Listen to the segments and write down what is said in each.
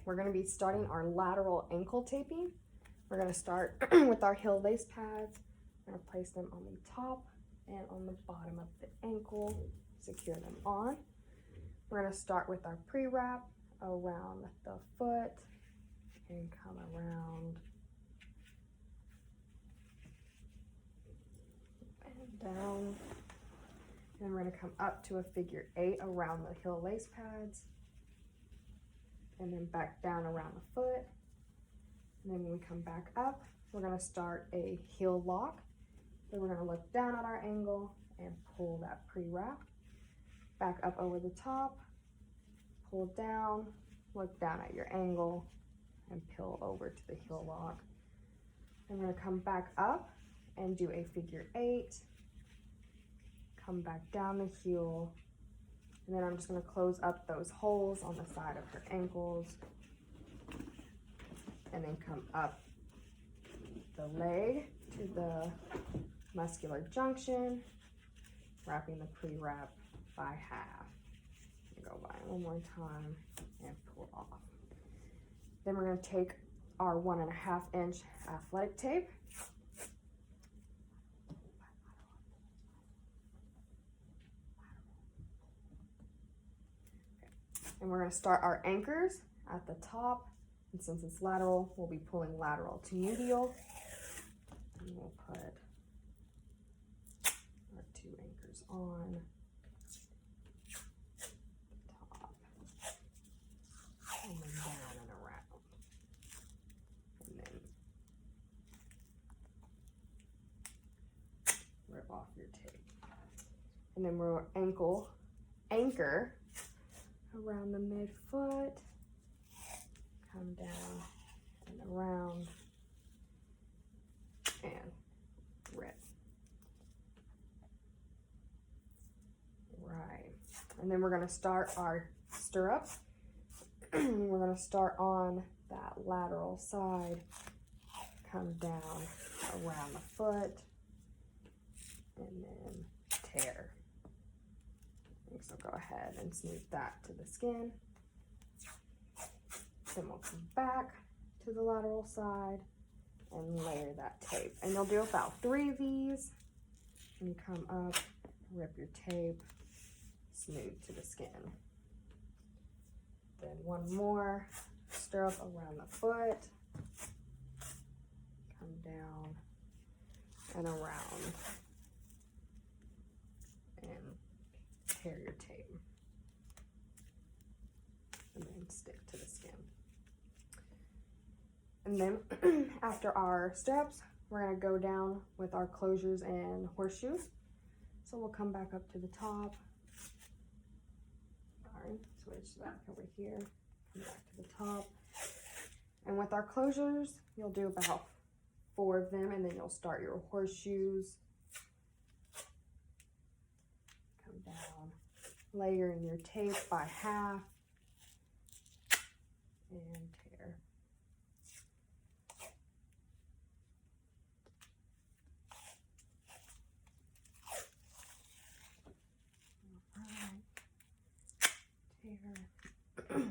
we're going to be starting our lateral ankle taping. We're going to start with our heel lace pads. We're going to place them on the top and on the bottom of the ankle, secure them on. We're going to start with our pre-wrap around the foot and come around and down. And we're going to come up to a figure 8 around the heel lace pads, and then back down around the foot. And then when we come back up, we're going to start a heel lock. So we're going to look down at our angle and pull that pre-wrap back up over the top, pull down, look down at your angle, and peel over to the heel lock. Then we're going to come back up and do a figure 8, come back down the heel, and then I'm just going to close up those holes on the side of her ankles, and then come up the leg to the muscular junction, wrapping the pre-wrap by half. Go by one more time and pull off. Then we're going to take our 1.5 inch athletic tape. And we're going to start our anchors at the top. And since it's lateral, we'll be pulling lateral to medial. And we'll put our 2 anchors on the top and then down and around. And then rip off your tape. And then we'll anchor around the midfoot, come down and around, and rip. Right. And then we're going to start our stirrups. We're going to start on that lateral side, come down around the foot, and then tear. So go ahead and smooth that to the skin. Then we'll come back to the lateral side and layer that tape. And you'll do about 3 of these. And you come up, rip your tape, smooth to the skin. Then one more, stirrup around the foot, come down and around, and tear your tape, and then stick to the skin. And then after our stirrups, we're going to go down with our closures and horseshoes. So we'll come back up to the top. Sorry, switch that over here. Come back to the top. And with our closures, you'll do about 4 of them, and then you'll start your horseshoes. Come down, layering your tape by half, and tear. Tear.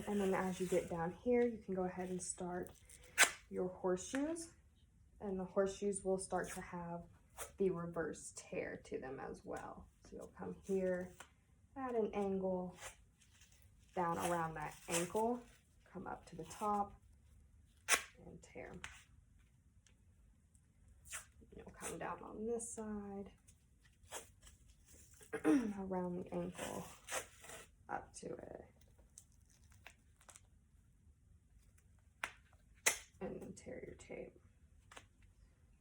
And then as you get down here, you can go ahead and start your horseshoes, and the horseshoes will start to have the reverse tear to them as well. So you'll come here at an angle, down around that ankle, come up to the top and tear. You'll come down on this side, around the ankle, up to it, and then tear your tape.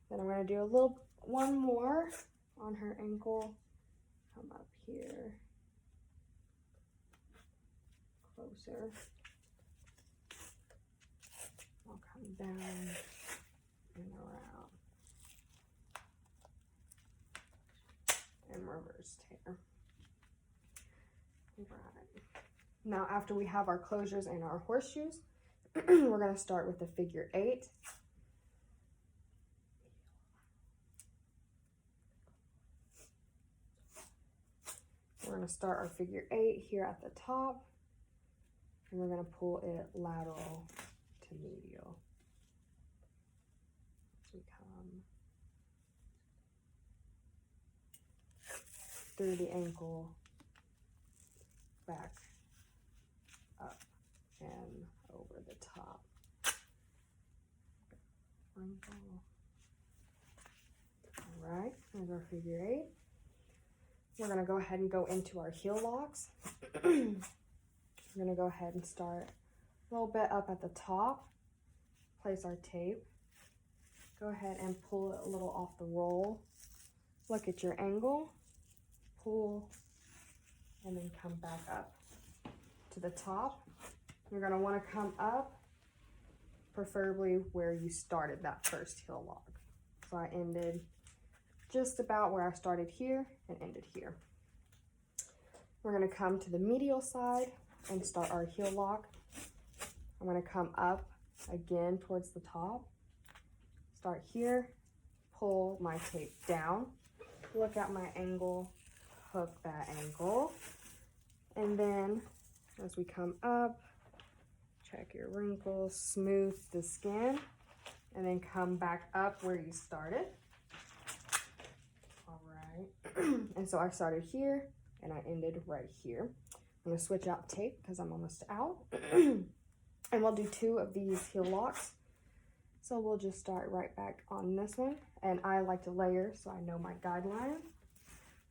Then I'm going to do one more on her ankle. Come up here, closer. I'll come down and around, and reverse tear. Right. Now after we have our closures and our horseshoes, we're going to start with the figure 8. We're going to start our figure 8 here at the top, and we're going to pull it lateral to medial. So we come through the ankle, back up and over the top. All right, there's our figure 8. We're going to go ahead and go into our heel locks. We're going to go ahead and start a little bit up at the top. Place our tape. Go ahead and pull it a little off the roll. Look at your angle. Pull, and then come back up to the top. You're going to want to come up, preferably where you started that first heel lock. So I ended just about where I started here and ended here. We're going to come to the medial side and start our heel lock. I'm going to come up again towards the top. Start here, pull my tape down, look at my angle, hook that angle, and then as we come up, check your wrinkles, smooth the skin, and then come back up where you started. All right, and so I started here and I ended right here. I'm going to switch out tape because I'm almost out. And we'll do 2 of these heel locks. So we'll just start right back on this one. And I like to layer so I know my guideline.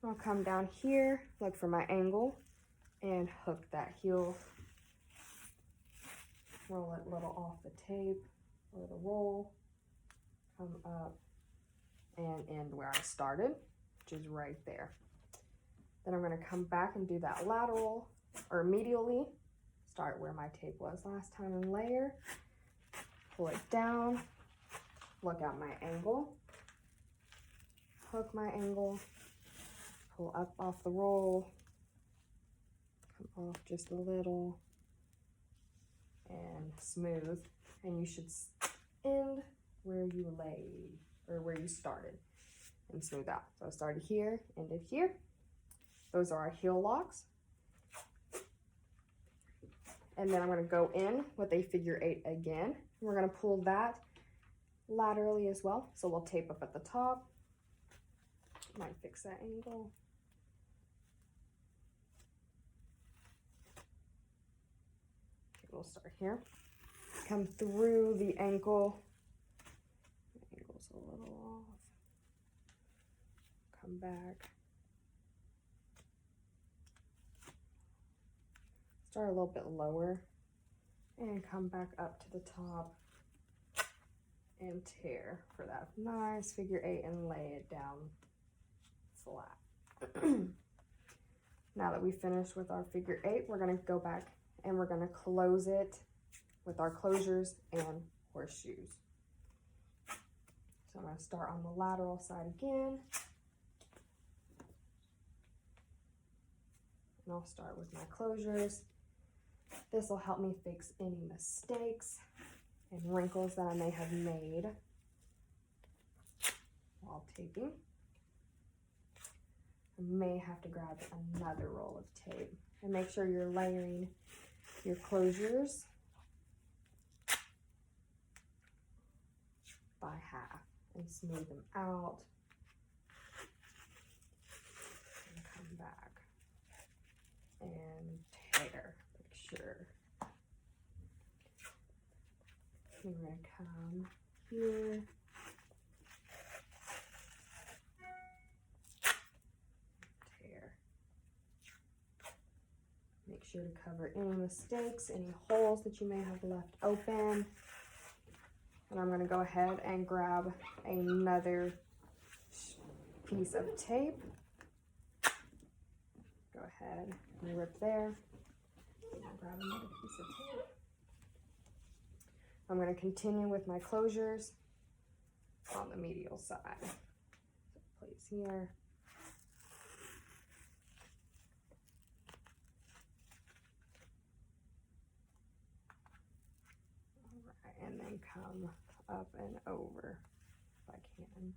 I'll come down here, look for my angle, and hook that heel. Roll it a little off the tape, a little roll, come up, and end where I started, which is right there. Then I'm going to come back and do that lateral, or medially, start where my tape was last time and layer, pull it down, look at my angle, hook my angle, pull up off the roll, come off just a little, and smooth. And you should end where you laid, or where you started, and smooth out. So I started here, ended here. Those are our heel locks. And then I'm going to go in with a figure 8 again. We're going to pull that laterally as well. So we'll tape up at the top. Might fix that angle. Okay, we'll start here. Come through the ankle. The ankle's a little off. Come back. Start a little bit lower and come back up to the top and tear for that nice figure 8 and lay it down flat. Now that we finished with our figure 8, we're going to go back and we're going to close it with our closures and horseshoes. So I'm going to start on the lateral side again. And I'll start with my closures. This will help me fix any mistakes and wrinkles that I may have made while taping. I may have to grab another roll of tape. And make sure you're layering your closures by half and smooth them out. And come back and tear. Make sure. And we're going to come here. Tear. Make sure to cover any mistakes, any holes that you may have left open. And I'm going to go ahead and grab another piece of tape. Go ahead and rip there. And grab another piece of tape. I'm going to continue with my closures on the medial side. So place here. and then come up and over if I can.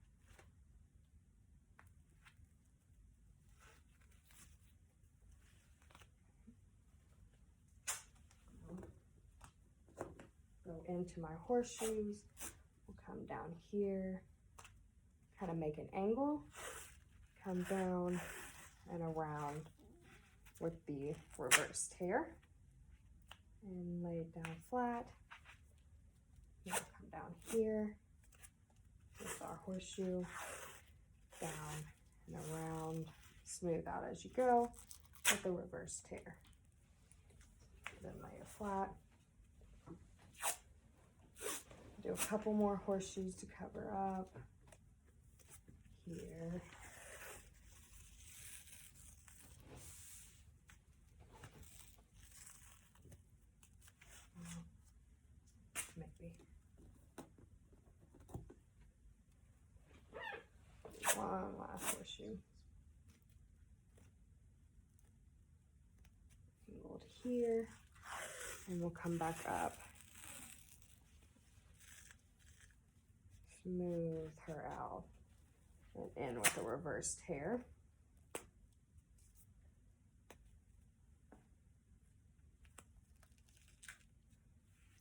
Go into my horseshoes, we'll come down here, kind of make an angle, come down and around with the reverse tear, and lay it down flat. We'll come down here with our horseshoe, down and around, smooth out as you go with the reverse tear. Then lay it flat. Do a couple more horseshoes to cover up here. Maybe one last horseshoe. Angle to here, and we'll come back up. Smooth her out and in with a reverse tear.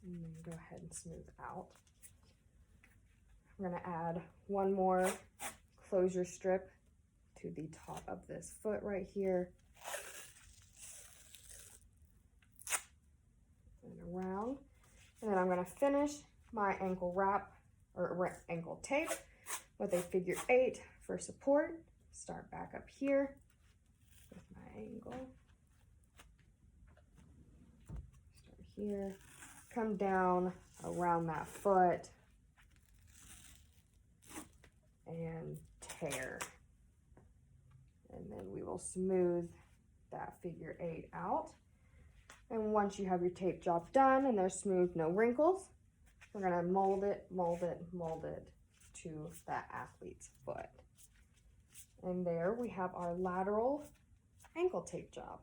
And then go ahead and smooth out. We're going to add one more closure strip to the top of this foot right here. And around. And then I'm going to finish my ankle wrap or ankle tape with a figure 8 for support. Start back up here with my angle. Start here, come down around that foot and tear. And then we will smooth that figure 8 out. And once you have your tape job done and they're smooth, no wrinkles, we're gonna mold it to that athlete's foot. And there we have our lateral ankle tape job.